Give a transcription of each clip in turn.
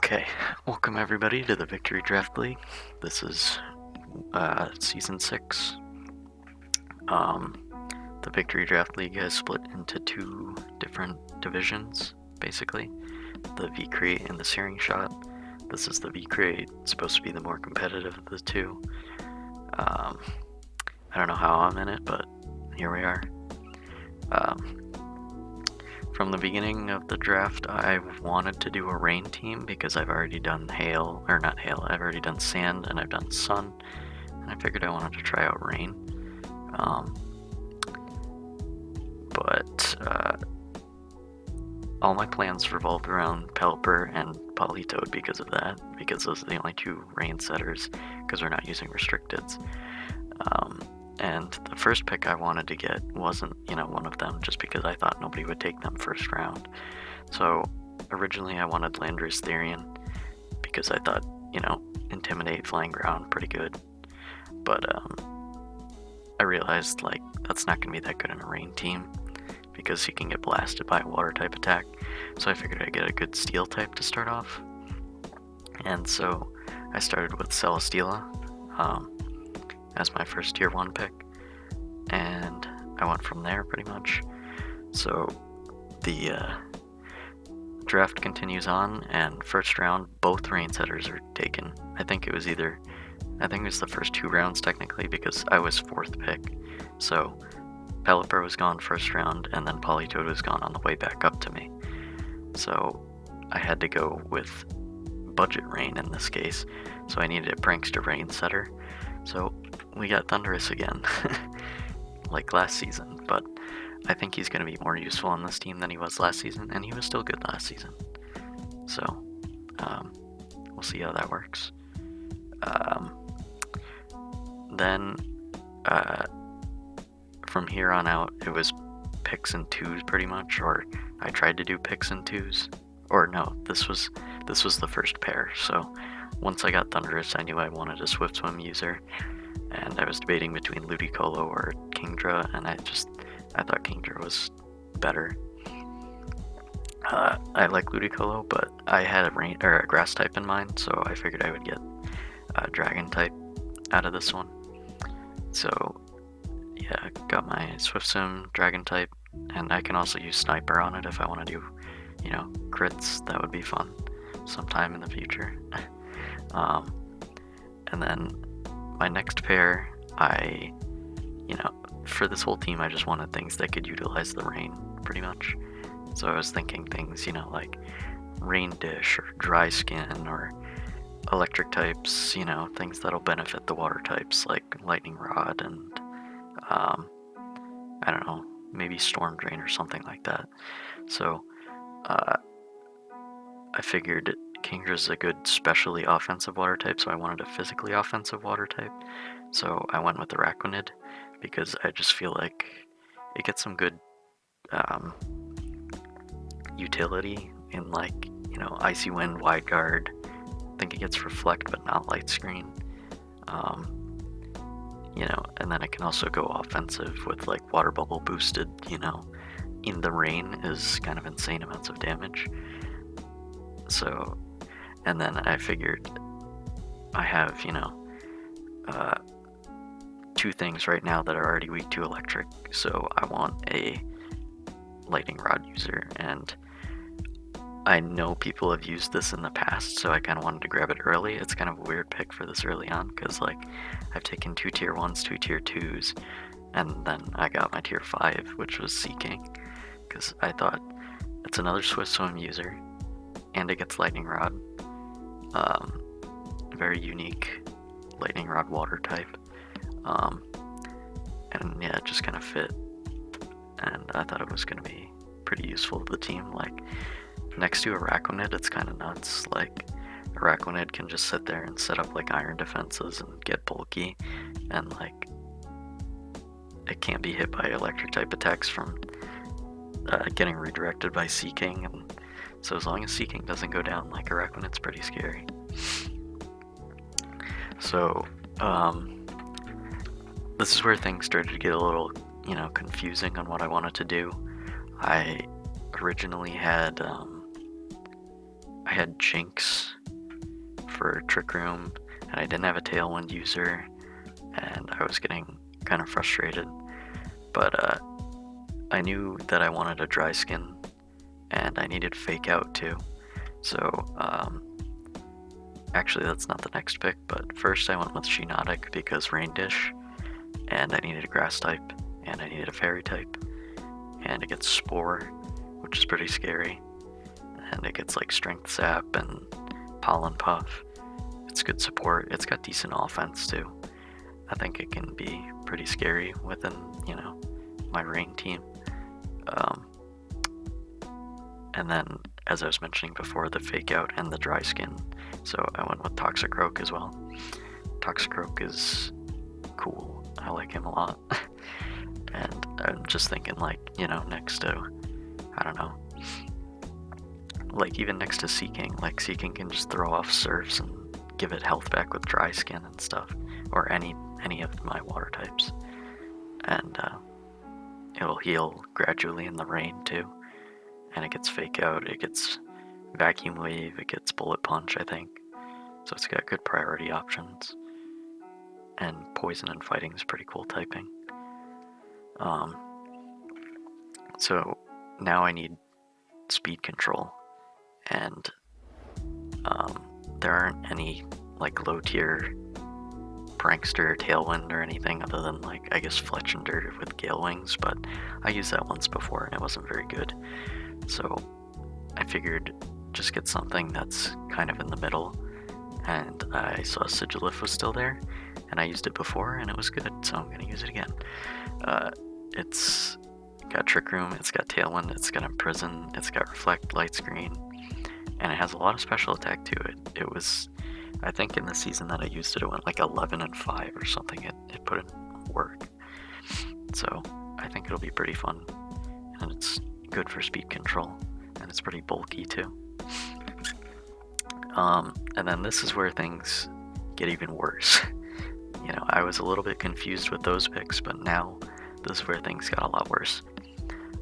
Okay, welcome everybody to the Victory Draft League. This is Season 6. The Victory Draft League has split into two different divisions, basically. The V-Crate and the Searing Shot. This is the V-Crate, it's supposed to be the more competitive of the two. I don't know how I'm in it, but here we are. From the beginning of the draft, I wanted to do a rain team because I've already done hail, or not hail, I've already done sand and I've done sun, and I figured I wanted to try out rain. But all my plans revolved around Pelipper and Polytoad because of that, because those are the only two rain setters, because we're not using restricteds. And the first pick I wanted to get wasn't, one of them, just because I thought nobody would take them first round. So originally I wanted Landorus Therian, because I thought, Intimidate, Flying Ground, pretty good. But I realized, that's not going to be that good in a rain team, because he can get blasted by a water type attack. So I figured I'd get a good steel type to start off. And so I started with Celesteela as my first tier 1 pick, and I went from there pretty much. So the draft continues on, and first round both rain setters are taken. I think it was the first 2 rounds technically, because I was 4th pick. So Pelipper was gone first round, and then Polytoad was gone on the way back up to me. So I had to go with budget rain in this case, so I needed a prankster rain setter. So we got Thundurus again, like last season, but I think he's going to be more useful on this team than he was last season, and he was still good last season. So we'll see how that works. Then from here on out, it was picks and 2s pretty much, or I tried to do picks and 2s, or no, this was the first pair. So once I got Thundurus, I knew I wanted a Swift Swim user, and I was debating between Ludicolo or Kingdra, and I thought Kingdra was better. I like Ludicolo, but I had a grass type in mind, so I figured I would get a dragon type out of this one. So yeah, got my Swift Swim dragon type, and I can also use Sniper on it if I want to do, crits. That would be fun sometime in the future. And then my next pair, for this whole team, I just wanted things that could utilize the rain, pretty much. So I was thinking things, like Rain Dish, or Dry Skin, or electric types, things that'll benefit the water types, like Lightning Rod, and, I don't know, maybe Storm Drain or something like that. So, I figured Kingdra's a good specially offensive water type, so I wanted a physically offensive water type. So I went with the Araquanid, because I just feel like it gets some good utility in, Icy Wind, Wide Guard. I think it gets Reflect but not Light Screen. And then it can also go offensive with Water Bubble boosted, in the rain is kind of insane amounts of damage. So, and then I figured I have, 2 things right now that are already weak to electric, so I want a Lightning Rod user, and I know people have used this in the past, so I kind of wanted to grab it early. It's kind of a weird pick for this early on, because I've taken 2 tier 1s, 2 tier 2s, and then I got my tier 5, which was Seeking, because I thought it's another Swift Swim user, and it gets Lightning Rod. Very unique Lightning Rod water type. And yeah, it just kind of fit, and I thought it was going to be pretty useful to the team. Next to Araquanid, it's kind of nuts. Araquanid can just sit there and set up iron defenses and get bulky, and it can't be hit by electric type attacks from getting redirected by Seeking, and so as long as Seeking doesn't go down Araquanid's pretty scary. So this is where things started to get a little, confusing on what I wanted to do. I originally had had Jinx for Trick Room, and I didn't have a Tailwind user, and I was getting kind of frustrated. But I knew that I wanted a Dry Skin, and I needed Fake Out too. So actually that's not the next pick, but first I went with Shinotic because Rain Dish, and I needed a Grass type, and I needed a Fairy type, and it gets Spore, which is pretty scary, and it gets like Strength Sap and Pollen Puff. It's good support. It's got decent offense too. I think it can be pretty scary within, my Rain team. And then, as I was mentioning before, the Fake Out and the Dry Skin. So I went with Toxicroak as well. Toxicroak is cool. I like him a lot. And I'm just thinking, like, next to, I don't know, like even next to Seeking, like Seeking can just throw off Surfs and give it health back with Dry Skin and stuff, or any of my water types. And it'll heal gradually in the rain too. And it gets Fake Out, it gets Vacuum Wave, it gets Bullet Punch, I think. So it's got good priority options. And Poison and Fighting is pretty cool typing. So now I need speed control, and there aren't any like low tier Prankster, Tailwind, or anything other than like I guess Fletchender with Gale Wings, but I used that once before and it wasn't very good. So I figured just get something that's kind of in the middle, and I saw Sigilif was still there, and I used it before and it was good, so I'm gonna use it again. It's got Trick Room, it's got Tailwind, it's got Imprison, it's got Reflect, Light Screen, and it has a lot of special attack to it. It was, I think in the season that I used it, it went like 11 and 5 or something. It put in work. So I think it'll be pretty fun, and it's good for speed control, and it's pretty bulky too. And then this is where things get even worse. I was a little bit confused with those picks, but now this is where things got a lot worse.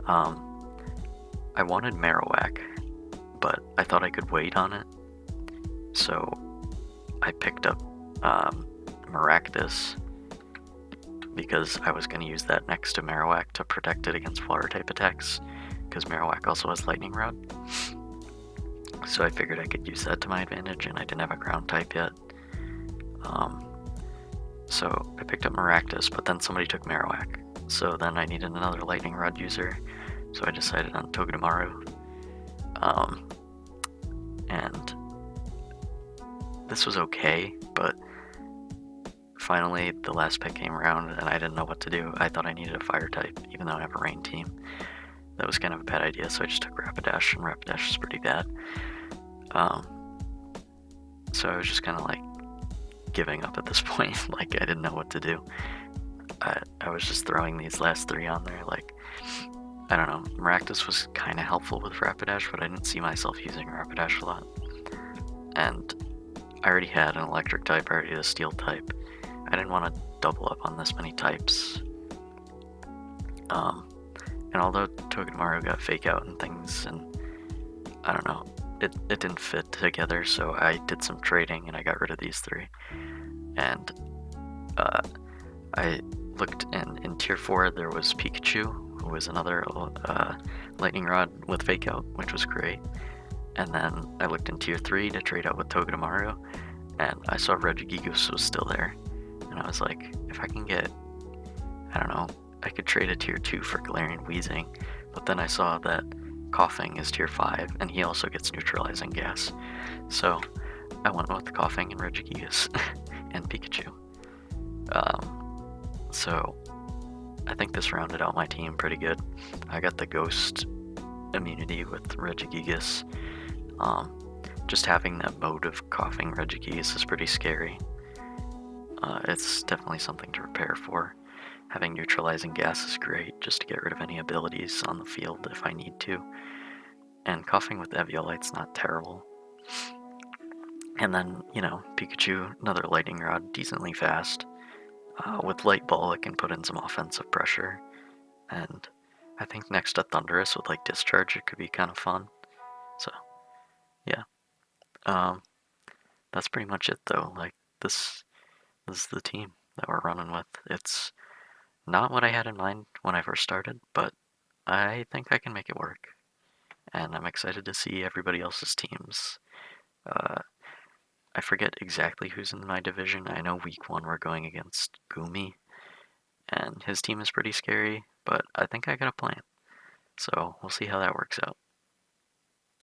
I wanted Marowak, but I thought I could wait on it, so I picked up Maractus because I was going to use that next to Marowak to protect it against water type attacks, because Marowak also has Lightning Rod. So I figured I could use that to my advantage, and I didn't have a ground type yet. So I picked up Maractus, but then somebody took Marowak. So then I needed another Lightning Rod user, so I decided on Togedemaru. And this was okay, but finally the last pick came around and I didn't know what to do. I thought I needed a fire type, even though I have a rain team. That was kind of a bad idea, so I just took Rapidash, and Rapidash is pretty bad. So I was just kind of like giving up at this point. Like, I didn't know what to do. I was just throwing these last three on there. Like, I don't know, Maractus was kind of helpful with Rapidash, but I didn't see myself using Rapidash a lot. And I already had an electric type, I already had a steel type. I didn't want to double up on this many types. And although Togedemaru got Fake Out and things, and I don't know, it didn't fit together, so I did some trading and I got rid of these three. And I looked in Tier 4, there was Pikachu, who was another Lightning Rod with Fake Out, which was great. And then I looked in Tier 3 to trade out with Togedemaru, and I saw Regigigas was still there. And I was like, if I can get, I don't know, I could trade a Tier 2 for Galarian Wheezing, but then I saw that Coughing is Tier 5, and he also gets Neutralizing Gas. So I went with Coughing and Regigigas and Pikachu. So I think this rounded out my team pretty good. I got the Ghost immunity with Regigigas. Just having that mode of Coughing Regigigas is pretty scary. It's definitely something to prepare for. Having Neutralizing Gas is great, just to get rid of any abilities on the field if I need to. And Coughing with Eviolite's not terrible. And then, Pikachu, another Lightning Rod, decently fast. With Light Ball, it can put in some offensive pressure. And I think next to Thundurus with like Discharge, it could be kind of fun. So, yeah. Um, that's pretty much it though. Like this is the team that we're running with. It's not what I had in mind when I first started, but I think I can make it work. And I'm excited to see everybody else's teams. Uh, I forget exactly who's in my division. I know week 1 we're going against Gumi, and his team is pretty scary, but I think I got a plan. So we'll see how that works out.